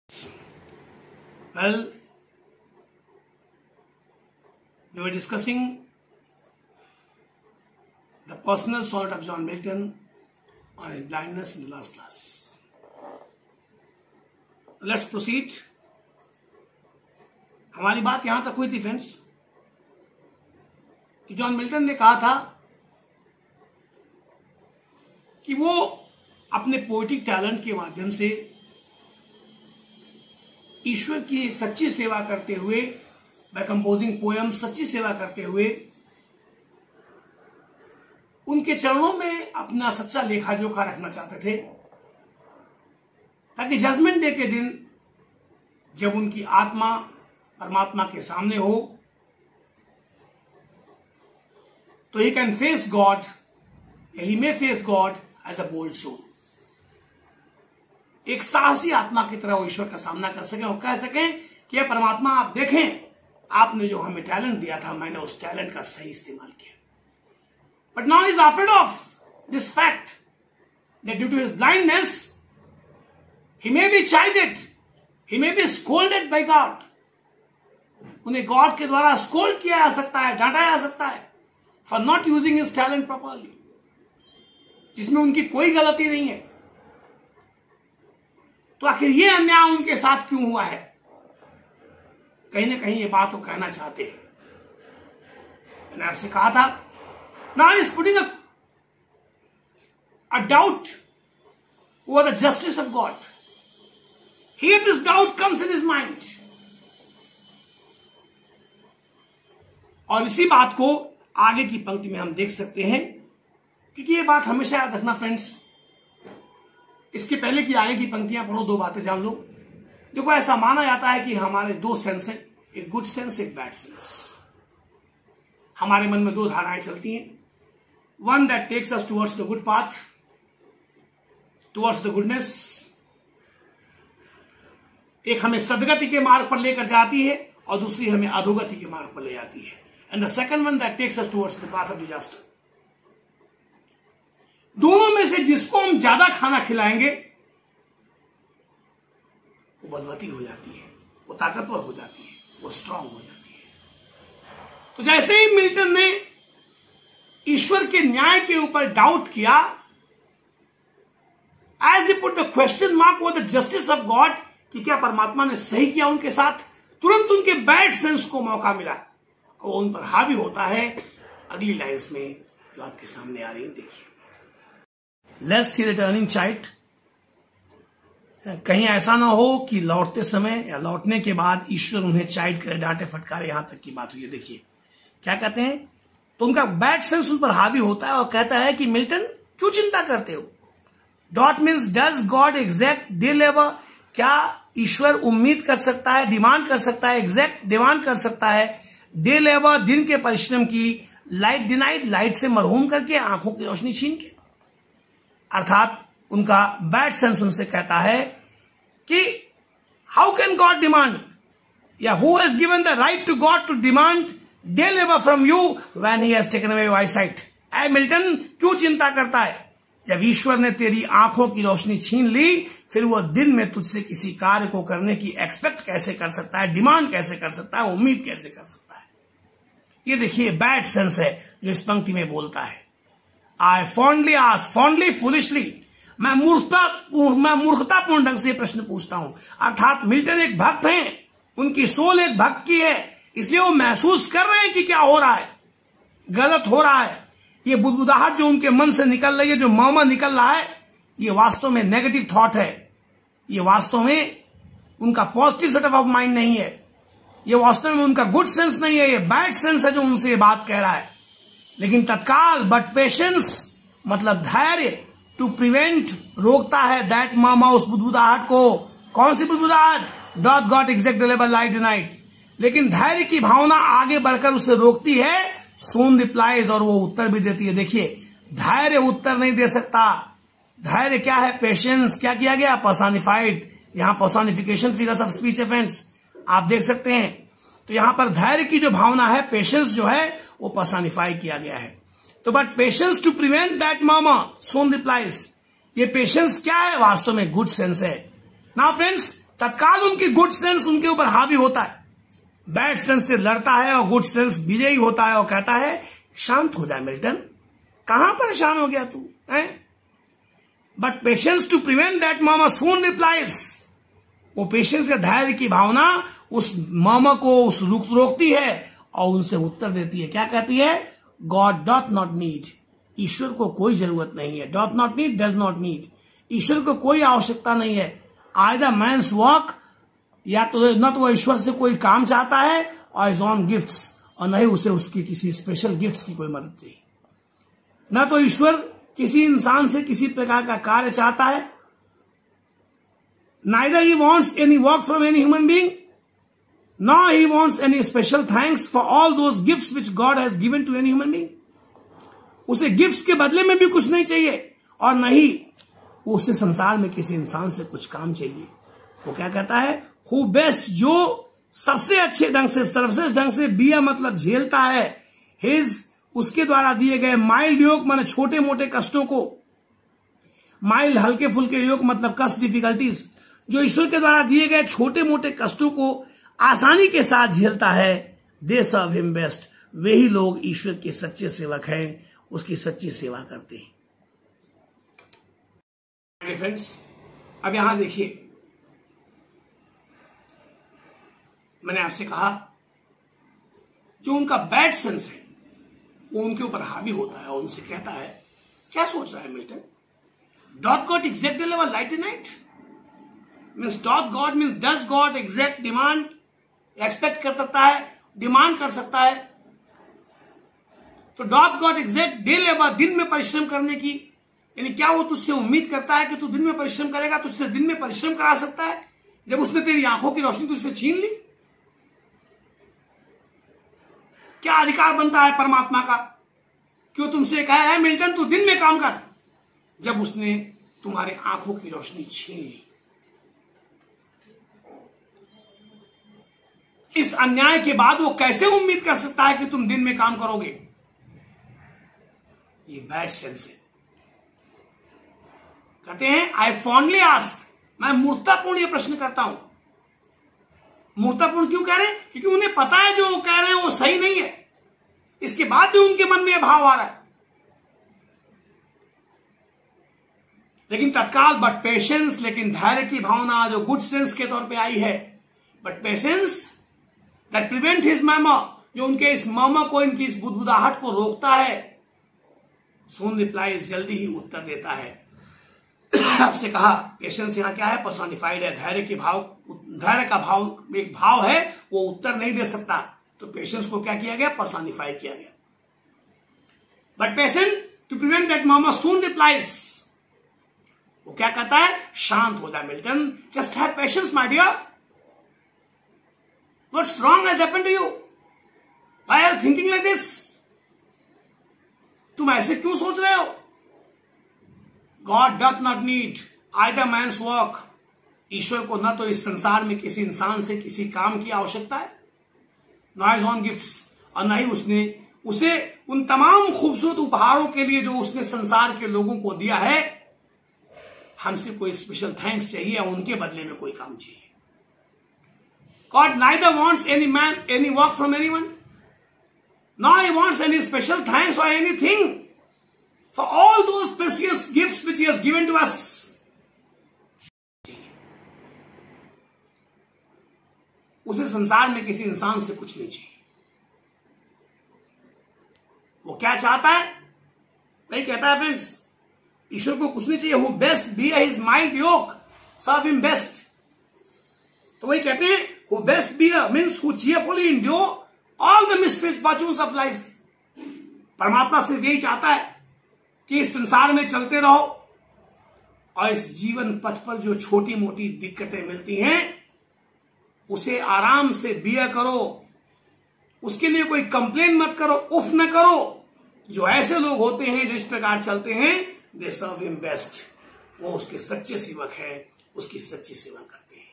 Well, we were discussing the personal sonnet of John Milton on his blindness in the last class. Let's proceed. हमारी बात यहां तक हुई थी friends कि जॉन मिल्टन ने कहा था कि वो अपने पोएटिक टैलेंट के माध्यम से ईश्वर की सच्ची सेवा करते हुए, बाय कंपोजिंग पोएम, सच्ची सेवा करते हुए उनके चरणों में अपना सच्चा लेखा जोखा रखना चाहते थे, ताकि जजमेंट डे के दिन जब उनकी आत्मा परमात्मा के सामने हो तो he can face God, he may face God as a bold soul. एक साहसी आत्मा की तरह वो ईश्वर का सामना कर सकें और कह सकें कि परमात्मा आप देखें, आपने जो हमें टैलेंट दिया था, मैंने उस टैलेंट का सही इस्तेमाल किया। But now is afraid of this fact that due to his blindness he may be chided, he may be scolded by God. उन्हें गॉड के द्वारा स्कोल्ड किया जा सकता है, डांटा जा सकता है for not using his talent properly, जिसमें उनकी कोई गलती नहीं है। तो आखिर ये अन्याय उनके साथ क्यों हुआ है? कहीं ना कहीं ये बात वो कहना चाहते हैं। मैंने आपसे कहा था, now is putting a doubt over the justice of God. Here this doubt comes in his mind. और इसी बात को आगे की पंक्ति में हम देख सकते हैं, क्योंकि ये बात हमेशा याद रखना फ्रेंड्स। इसके पहले की आगे की पंक्तियां पढ़ो, दो बातें जान लो। देखो, ऐसा माना जाता है कि हमारे दो सेंस हैं, एक गुड सेंस, एक बैड सेंस। हमारे मन में दो धाराएं चलती हैं, one that takes us towards the good path, towards the goodness. एक हमें सदगति के मार्ग पर लेकर जाती है और दूसरी हमें अधोगति के मार्ग पर ले जाती है। And the second one that takes us towards the path of disaster. दोनों में से जिसको हम ज्यादा खाना खिलाएंगे वो बलवती हो जाती है, वो ताकतवर हो जाती है, वो स्ट्रांग हो जाती है। तो जैसे ही मिल्टन ने ईश्वर के न्याय के ऊपर डाउट किया, as he put the question mark over the justice of God कि क्या परमात्मा ने सही किया उनके साथ, तुरंत उनके बैड सेंस को मौका मिला और उन पर हावी होता है अगली लाइन्स में जो आपके सामने आ रही है। देखिए, लेस्ट ही रिटर्निंग चाइल्ड। कहीं ऐसा ना हो कि लौटते समय या लौटने के बाद ईश्वर उन्हें चाइल्ड करे, डांटे फटकारे, यहां तक की बात हुई है। देखिए क्या कहते हैं, तो उनका बैड सेंस उन पर हावी होता है और कहता है कि मिल्टन क्यों चिंता करते हो। Dot means does God exact day labour. क्या ईश्वर उम्मीद कर सकता है, डिमांड कर सकता है, एग्जैक्ट डिमांड कर सकता है डे लेबर, दिन के परिश्रम की, लाइट डिनाइड, लाइट से मरहूम करके, आंखों की रोशनी छीन के। अर्थात उनका बैड सेंस उनसे कहता है कि हाउ कैन गॉड डिमांड, या who has given the right to God to demand day labour from you when he has taken away your eyesight. ऐ मिल्टन, क्यों चिंता करता है? जब ईश्वर ने तेरी आंखों की रोशनी छीन ली, फिर वो दिन में तुझसे किसी कार्य को करने की एक्सपेक्ट कैसे कर सकता है, डिमांड कैसे कर सकता है, उम्मीद कैसे कर सकता है? ये देखिए बैड सेंस है जो इस पंक्ति में बोलता है। आई फॉन्डली आस्क, फॉन्डली फुलिशली, मैं मूर्खतापूर्ण ढंग से प्रश्न पूछता हूं। अर्थात मिल्टन एक भक्त हैं, उनकी सोल एक भक्त की है, इसलिए वो महसूस कर रहे हैं कि क्या हो रहा है, गलत हो रहा है। ये बुदबुदाहट जो उनके मन से निकल रही है, जो मर्मर निकल रहा है, ये वास्तव में नेगेटिव थॉट है, ये वास्तव में उनका पॉजिटिव सेट ऑफ माइंड नहीं है, ये वास्तव में उनका गुड सेंस नहीं है, ये बैड सेंस है जो उनसे ये बात कह रहा है। लेकिन तत्काल, बट पेशेंस मतलब धैर्य, टू प्रिवेंट, रोकता है दैट मामा, उस बुदबुदाहट को। कौन सी बुदबुदाहट? डॉट गॉट एग्जैक्ट लेवल लाइट नाइट। लेकिन धैर्य की भावना आगे बढ़कर उसे रोकती है। सून रिप्लाइज, और वो उत्तर भी देती है। देखिए, धैर्य उत्तर नहीं दे सकता। धैर्य क्या है? पेशेंस। क्या किया गया? पर्सोनिफाइड। यहां पर्सोनिफिकेशन फिगर्स ऑफ स्पीच है फ्रेंड्स, आप देख सकते हैं। तो यहां पर धैर्य की जो भावना है, पेशेंस जो है, वो पर्सोनिफाई किया गया है। तो but patience to prevent that मामा, सोन रिप्लाइज। ये पेशेंस क्या है? वास्तव में गुड सेंस है। नाउ फ्रेंड्स, तत्काल उनकी गुड सेंस उनके ऊपर हावी होता है, बैड सेंस से लड़ता है और गुड सेंस विजयी होता है और कहता है शांत हो जाए मिल्टन, कहां परेशान हो गया तू है। But patience to prevent that मामा सून रिप्लाइज, वो पेशेंस या धैर्य की भावना उस मामा को उस रोकती है और उनसे उत्तर देती है। क्या कहती है? गॉड डॉट नॉट नीड, ईश्वर को कोई जरूरत नहीं है। Doth not need, does not need, ईश्वर को कोई आवश्यकता नहीं है। आइदर मैन्स वर्क, या तो न तो वो ईश्वर से कोई काम चाहता है और इज ऑन गिफ्ट्स, और न ही उसे उसकी किसी स्पेशल गिफ्ट्स की कोई मदद चाहिए। न तो ईश्वर किसी इंसान से किसी प्रकार का कार्य चाहता है, neither he wants any work from any human being, nor he wants any special thanks for all those gifts which God has given to any human being. उसे गिफ्ट्स के बदले में भी कुछ नहीं चाहिए और नहीं उसे संसार में किसी इंसान से कुछ काम चाहिए। वो क्या कहता है? हु बेस्ट, जो सबसे अच्छे ढंग से सर्वश्रेष्ठ ढंग से बिया मतलब झेलता है, हिज उसके द्वारा दिए गए माइल्ड योग माने छोटे मोटे कष्टों को, माइल्ड हल्के फुल्के योग मतलब कष्ट डिफिकल्टीज, जो ईश्वर के द्वारा दिए गए छोटे मोटे कष्टों को आसानी के साथ झेलता है, दे सर्व हिम बेस्ट, वे ही लोग ईश्वर के सच्चे सेवक हैं, उसकी सच्ची सेवा करते हैं। फ्रेंड्स, अब यहां देखिए, मैंने आपसे कहा जो उनका बैड सेंस है वो उनके ऊपर हावी होता है और उनसे कहता है क्या सोच रहा है मिल्टन, डॉट गॉड एग्जैक्ट लेवल light in night means dot God means does God exact demand, expect कर सकता है, डिमांड कर सकता है। तो dot God exact day labour, दिन में परिश्रम करने की, यानी क्या वो तुझसे उम्मीद करता है कि तू दिन में परिश्रम करेगा, तुझसे दिन में परिश्रम करा सकता है जब उसने तेरी आंखों की रोशनी तुझसे छीन ली? क्या अधिकार बनता है परमात्मा का कि वो तुमसे कहा है मिल्टन तू दिन में काम कर, जब उसने तुम्हारे आंखों की रोशनी छीन ली? इस अन्याय के बाद वो कैसे उम्मीद कर सकता है कि तुम दिन में काम करोगे? ये बैड सेंस है। कहते हैं आई फॉन्डली आस्क, मैं मूर्खतापूर्ण ये प्रश्न करता हूं। मूर्खतापूर्ण क्यों कह रहे हैं? क्योंकि उन्हें पता है जो वो कह रहे हैं वो सही नहीं है, इसके बाद भी उनके मन में यह भाव आ रहा है। लेकिन तत्काल बट पेशेंस, लेकिन धैर्य की भावना जो गुड सेंस के तौर पे आई है, but patience that prevent his मामा, जो उनके इस मामा को, इनकी इस बुदबुदाहट को रोकता है, सून रिप्लाइज, जल्दी ही उत्तर देता है। आपसे कहा पेशेंस यहां क्या है? पर्सोनिफाइड है। धैर्य के भाव, धैर्य का भाव एक भाव है, वो उत्तर नहीं दे सकता, तो पेशेंस को क्या किया गया? पर्सोनिफाई किया गया। But patience to prevent that मामा सून रिप्लाइज, वो क्या कहता है? शांत हो जाए Milton, just have patience my dear, What's wrong has happened to you? Why are you thinking like this? तुम ऐसे क्यों सोच रहे हो? God doth not need either man's work. ईश्वर को न तो इस संसार में किसी इंसान से किसी काम की आवश्यकता है, nor his own gifts, और न ही उसने उसे उन तमाम खूबसूरत उपहारों के लिए जो उसने संसार के लोगों को दिया है, हमसे कोई स्पेशल थैंक्स चाहिए और उनके बदले में कोई काम चाहिए। God neither wants any man, any work from anyone, nor he wants any special thanks or anything for all those precious gifts which he has given to us. उसे संसार में किसी इंसान से कुछ नहीं चाहिए। वो क्या चाहता है? वही कहता है फ्रेंड्स, ईश्वर को कुछ नहीं चाहिए। Who best bear his mild yoke, serve him best. तो वही कहते हैं who best bear means who cheerfully endure all the misfortunes of life. परमात्मा सिर्फ यही चाहता है कि इस संसार में चलते रहो और इस जीवन पथ पर जो छोटी मोटी दिक्कतें मिलती हैं उसे आराम से बियर करो, उसके लिए कोई कंप्लेन मत करो, उफ न करो। जो ऐसे लोग होते हैं जो इस प्रकार चलते हैं, दे सर्व हिम बेस्ट, वो उसके सच्चे सेवक है, उसकी सच्ची सेवा करते हैं।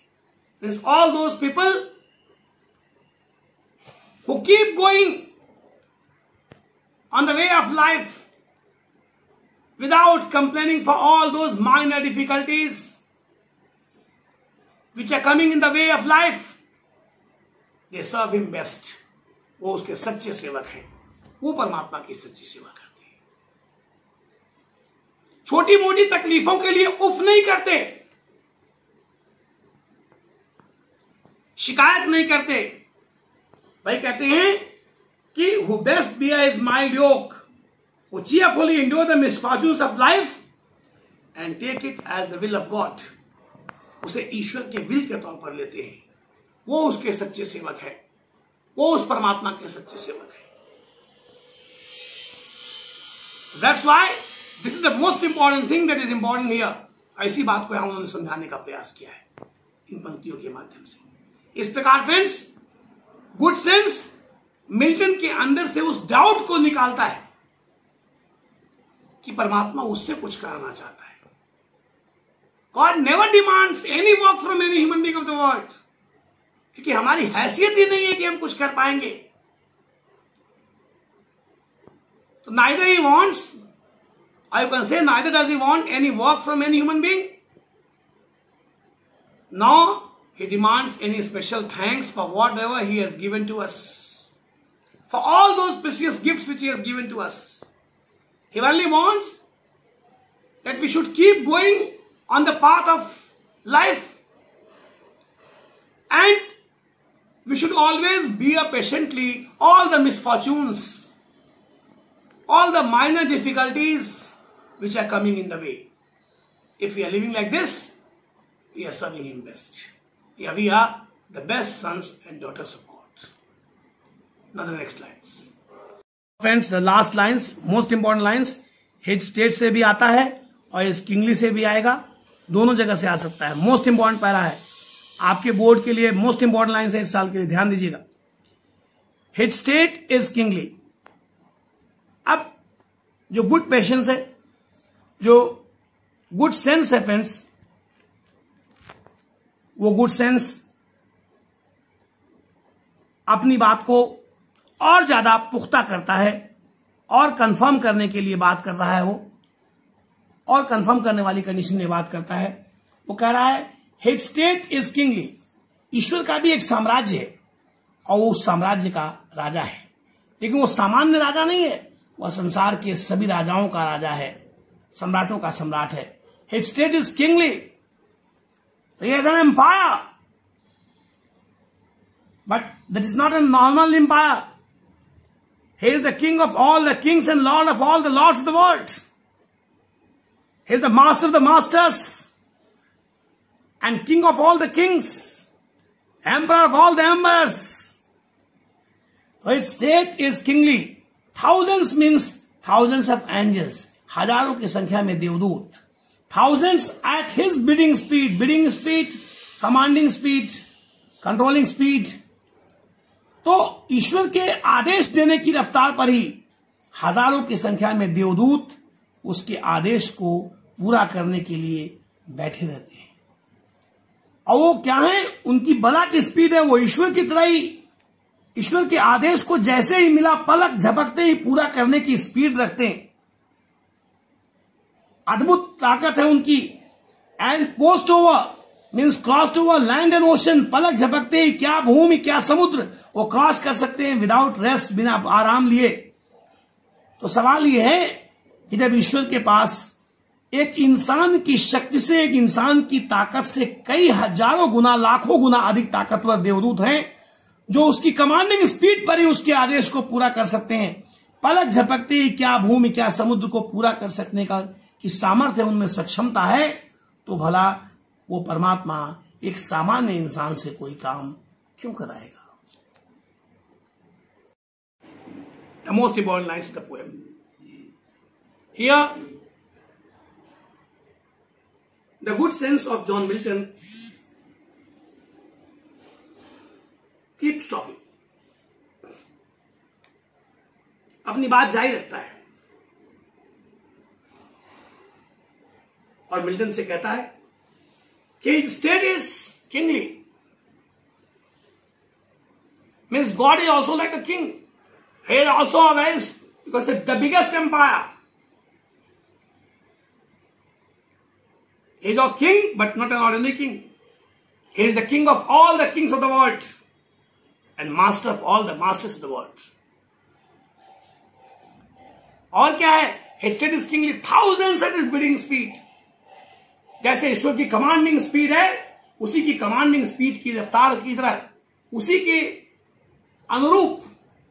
Means all those people who keep going on the way of life without complaining for all those minor difficulties, which are coming in the way of life, they serve him best. वो उसके सच्चे सेवक हैं, वो परमात्मा की सच्ची सेवा करते हैं। छोटी मोटी तकलीफों के लिए उफ नहीं करते, शिकायत नहीं करते। भाई कहते हैं कि who best bear his mild yoke, who cheerfully endure the misfortunes of life and take it as the will of God, उसे ईश्वर के विल के तौर पर लेते हैं। वो उसके सच्चे सेवक है, वो उस परमात्मा के सच्चे सेवक है। That's why this is the most important thing that is important here. ऐसी बात को यहां उन्होंने समझाने का प्रयास किया है इन पंक्तियों के माध्यम से। इस प्रकार फ्रेंड्स, गुड सेंस मिल्टन के अंदर से उस डाउट को निकालता है कि परमात्मा उससे कुछ कराना चाहता है। God never demands any work from any human being of the world, क्योंकि हमारी हैसियत ही नहीं है कि हम कुछ कर पाएंगे। तो neither he wants, or you can say neither does he want any work from any human being, nor he demands any special thanks for whatever he has given to us, for all those precious gifts which he has given to us. He only wants that we should keep going on the path of life, and we should always bear patiently all the misfortunes, all the minor difficulties which are coming in the way. If we are living like this, we are serving him best. Yeah, we are the best sons and daughters of God. Now the next lines. Friends, the last lines, most important lines, head state से भी आता है और इस kingly से भी आएगा, दोनों जगह से आ सकता है। मोस्ट इंपॉर्टेंट पैरा है आपके बोर्ड के लिए, मोस्ट इंपॉर्टेंट लाइन है इस साल के लिए, ध्यान दीजिएगा। His state is kingly. अब जो गुड पेशेंस है, जो गुड सेंस है फ्रेंड्स, वो गुड सेंस अपनी बात को और ज्यादा पुख्ता करता है और कंफर्म करने के लिए बात कर रहा है वो, और कंफर्म करने वाली कंडीशन में बात करता है। वो कह रहा है हिज स्टेट इज किंगली। ईश्वर का भी एक साम्राज्य है और वो उस साम्राज्य का राजा है, लेकिन वो सामान्य राजा नहीं है, वह संसार के सभी राजाओं का राजा है, सम्राटों का सम्राट है। हिज स्टेट इज किंगली, तो ये an empire, but that is not a normal empire. He is the king of all the kings and lord of all the lords of the world. He is the master of the masters and king of all the kings, emperor of all the emperors. So its state is kingly. Thousands means thousands of angels, हजारों की संख्या में देवदूत, thousands at his bidding speed, commanding speed, controlling speed. तो ईश्वर के आदेश देने की रफ्तार पर ही हजारों की संख्या में देवदूत उसके आदेश को पूरा करने के लिए बैठे रहते हैं। और वो क्या है, उनकी बला की स्पीड है, वो ईश्वर की तरह ही ईश्वर के आदेश को जैसे ही मिला पलक झपकते ही पूरा करने की स्पीड रखते हैं। अद्भुत ताकत है उनकी। And post over means crossed over land and ocean, पलक झपकते ही क्या भूमि क्या समुद्र वो क्रॉस कर सकते हैं विदाउट रेस्ट, बिना आराम लिए। तो सवाल यह है कि जब ईश्वर के पास एक इंसान की शक्ति से, एक इंसान की ताकत से कई हजारों गुना, लाखों गुना अधिक ताकतवर देवदूत हैं जो उसकी कमांडिंग स्पीड पर ही उसके आदेश को पूरा कर सकते हैं, पलक झपकते ही क्या भूमि क्या समुद्र को पूरा कर सकने का की सामर्थ्य उनमें सक्षमता है, तो भला वो परमात्मा एक सामान्य इंसान से कोई काम क्यों कराएगा। The most important lines of the poem. Here, the good sense of John Milton keeps talking. अपनी बात जारी रखता है और मिल्टन से कहता है कि his state is kingly. Means God is also like a king. He is also a very, because the biggest empire. He is a king, but not an ordinary king. He is the king of all the kings of the world and master of all the masters of the world. और क्या है? His state is kingly, thousands at his bidding speed. जैसे ईश्वर की commanding speed है, उसी की commanding speed की रफ्तार की तरह, उसी के अनुरूप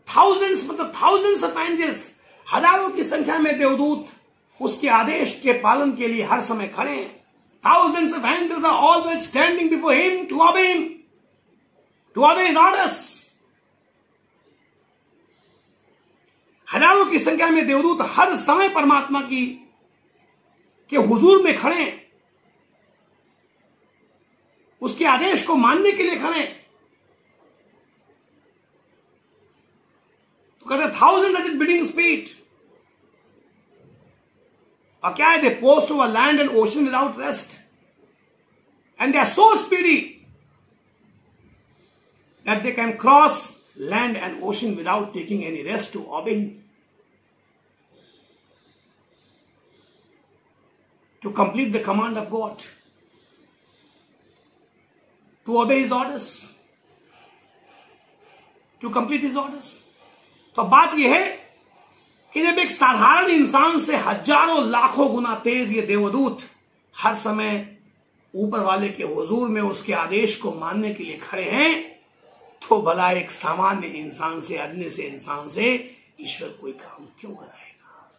थाउजेंड्स, मतलब थाउजेंड्स ऑफ एंजल्स, हजारों की संख्या में देवदूत उसके आदेश के पालन के लिए हर समय खड़े हैं. Thousands of angels are always standing before him to obey him, to obey his orders. हजारों की संख्या में देवदूत हर समय परमात्मा की के हुजूर में खड़े हैं, उसके आदेश को मानने के लिए खड़े. तो कहते थाउजेंड एट बिडिंग स्पीड. और क्या है? They post over land and ocean without rest and they are so speedy that they can cross land and ocean without taking any rest to obey him, to complete the command of God, to obey his orders, to complete his orders. तो बात यह है कि जब एक साधारण इंसान से हजारों लाखों गुना तेज ये देवदूत हर समय ऊपर वाले के हुजूर में उसके आदेश को मानने के लिए खड़े हैं, तो भला एक सामान्य इंसान से, आदमी से, इंसान से ईश्वर कोई काम क्यों कराएगा?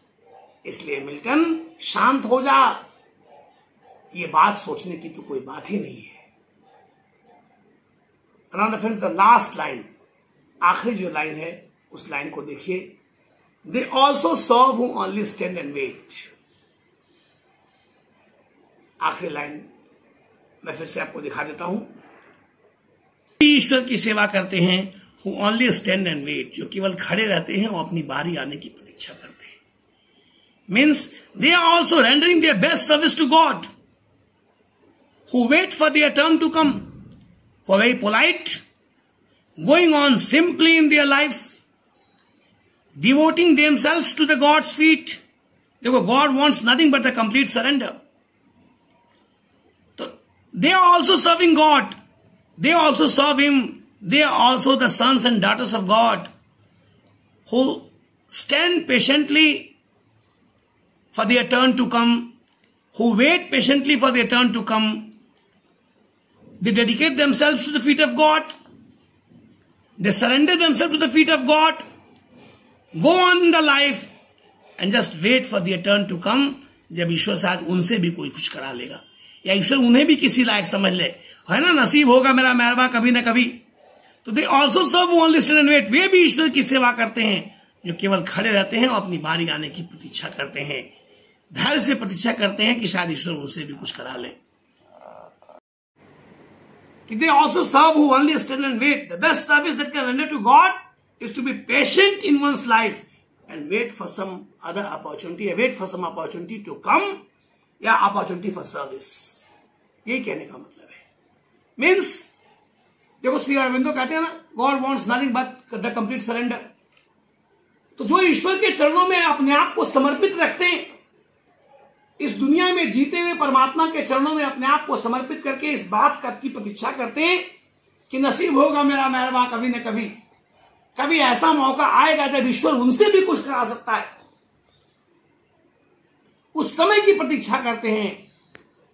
इसलिए मिल्टन, शांत हो जा. ये बात सोचने की तो कोई बात ही नहीं है. Now friends, the last line, आखिरी जो लाइन है उस लाइन को देखिए. They also serve who only stand and wait. आखिरी लाइन मैं फिर से आपको दिखा देता हूं. ईश्वर की सेवा करते हैं who only stand and wait, जो केवल खड़े रहते हैं और अपनी बारी आने की प्रतीक्षा करते हैं. Means they are also rendering their best service to God, who wait for their turn to come, who are very polite, going on simply in their life, devoting themselves to the God's feet. देखो, God wants nothing but the complete surrender. So they are also serving God. They also serve Him. They are also the sons and daughters of God, who stand patiently for their turn to come, who wait patiently for their turn to come. They dedicate themselves to the feet of God. They surrender themselves to the feet of God. Go on in the life and just wait for their turn to come. जब ईश्वर शायद उनसे भी कोई कुछ करा लेगा, या ईश्वर उन्हें भी किसी लायक समझ ले, है ना, नसीब होगा मेरा मेहरबा कभी ना कभी. तो they also serve only stand and wait. वे भी ईश्वर की सेवा करते हैं जो केवल खड़े रहते हैं और अपनी बारी आने की प्रतीक्षा करते हैं, धैर्य से प्रतीक्षा करते हैं कि शायद ईश्वर उनसे भी कुछ करा ले. They also serve who only stand and wait. The best service that can render to God is to be patient in one's life and wait for some other opportunity, wait for some opportunity to come, या opportunity for service. यही कहने का मतलब है. Means, देखो श्री अरविंदो कहते हैं ना, God wants nothing but the complete surrender. तो जो ईश्वर के चरणों में अपने आप को समर्पित रखते हैं, इस दुनिया में जीते हुए परमात्मा के चरणों में अपने आप को समर्पित करके इस बात की प्रतीक्षा करते हैं कि नसीब होगा मेरा मेहरबा कभी न कभी, कभी ऐसा मौका आएगा जब ईश्वर उनसे भी कुछ करा सकता है, उस समय की प्रतीक्षा करते हैं.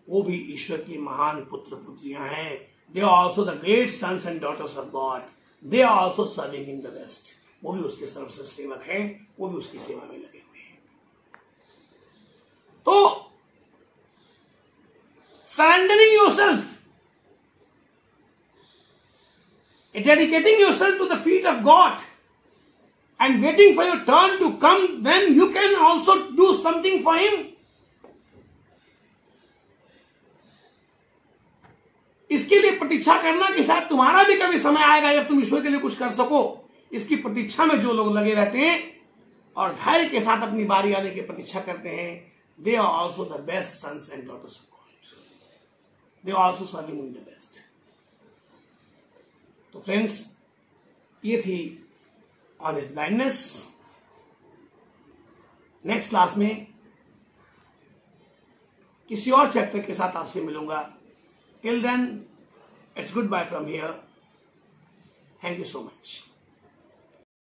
वो भी ईश्वर की महान पुत्र पुत्रियां हैं. They are also the great sons and daughters of God. They are also serving him the best. वो भी उसके सर्वश्रेष्ठ सेवक हैं, वो भी उसकी सेवा में लगे हुए हैं. तो surrendering yourself, dedicating yourself to the feet of God and waiting for your turn to come when you can also do something for Him. इसके लिए प्रतीक्षा करना कि शायद तुम्हारा भी कभी समय आएगा जब तुम ईश्वर के लिए कुछ कर सको. इसकी प्रतीक्षा में जो लोग लगे रहते हैं और धैर्य के साथ अपनी बारी आने की प्रतीक्षा करते हैं, they are also the best sons and daughters of God. They are also serving Him the best. तो फ्रेंड्स, ये थी on his blindness. Next class में किसी और चैप्टर के साथ आपसे मिलूंगा. Till then, it's goodbye from here. Thank you so much.